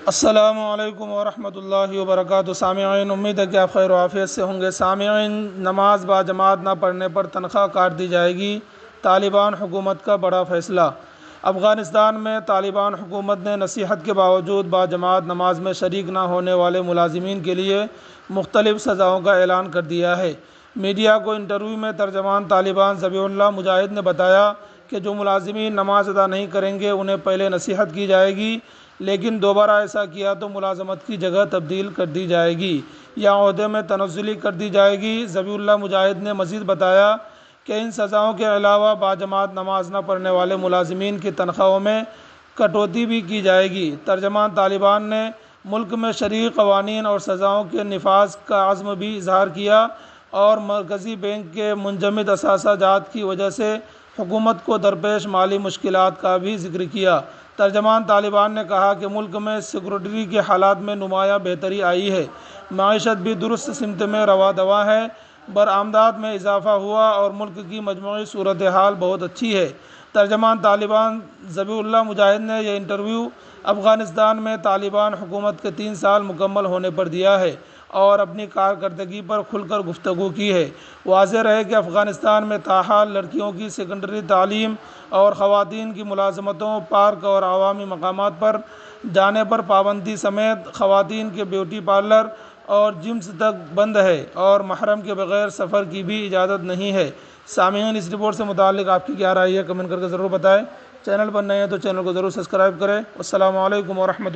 السلام علیکم ورحمۃ اللہ وبرکاتہ۔ سامعین، امید ہے کہ آپ خیر و عافیت سے ہوں گے۔ سامعین، نماز با جماعت نہ پڑھنے پر تنخواہ کاٹ دی جائے گی، طالبان حکومت کا بڑا فیصلہ۔ افغانستان میں طالبان حکومت نے نصیحت کے باوجود با جماعت نماز میں شریک نہ ہونے والے ملازمین کے لیے مختلف سزاؤں کا اعلان کر دیا ہے۔ میڈیا کو انٹرویو میں ترجمان طالبان ذبیح اللہ مجاہد نے بتایا کہ جو ملازمین نماز ادا نہیں کریں گے انہیں پہلے نصیحت کی جائے گی، لیکن دوبارہ ایسا کیا تو ملازمت کی جگہ تبدیل کر دی جائے گی یا عہدے میں تنزلی کر دی جائے گی۔ ذبیح اللہ مجاہد نے مزید بتایا کہ ان سزاؤں کے علاوہ باجماعت نماز نہ پڑھنے والے ملازمین کی تنخواہوں میں کٹوتی بھی کی جائے گی۔ ترجمان طالبان نے ملک میں شرعی قوانین اور سزاؤں کے نفاذ کا عزم بھی اظہار کیا اور مرکزی بینک کے منجمد اثاثہ جات کی وجہ سے حکومت کو درپیش مالی مشکلات کا بھی ذکر کیا۔ ترجمان طالبان نے کہا کہ ملک میں سیکورٹی کے حالات میں نمایاں بہتری آئی ہے، معیشت بھی درست سمت میں رواں دواں ہے، برآمدات میں اضافہ ہوا اور ملک کی مجموعی صورتحال بہت اچھی ہے۔ ترجمان طالبان ذبیح اللہ مجاہد نے یہ انٹرویو افغانستان میں طالبان حکومت کے 3 سال مکمل ہونے پر دیا ہے اور اپنی کارکردگی پر کھل کر گفتگو کی ہے۔ واضح رہے کہ افغانستان میں تاحال لڑکیوں کی سیکنڈری تعلیم اور خواتین کی ملازمتوں، پارک اور عوامی مقامات پر جانے پر پابندی سمیت خواتین کے بیوٹی پارلر اور جمز تک بند ہے اور محرم کے بغیر سفر کی بھی اجازت نہیں ہے۔ سامعین، اس رپورٹ سے متعلق آپ کی کیا رائے ہے؟ کمنٹ کر کے ضرور بتائیں۔ چینل پر نئے ہیں تو چینل کو ضرور سبسکرائب کریں۔ السلام علیکم ورحمۃ اللہ۔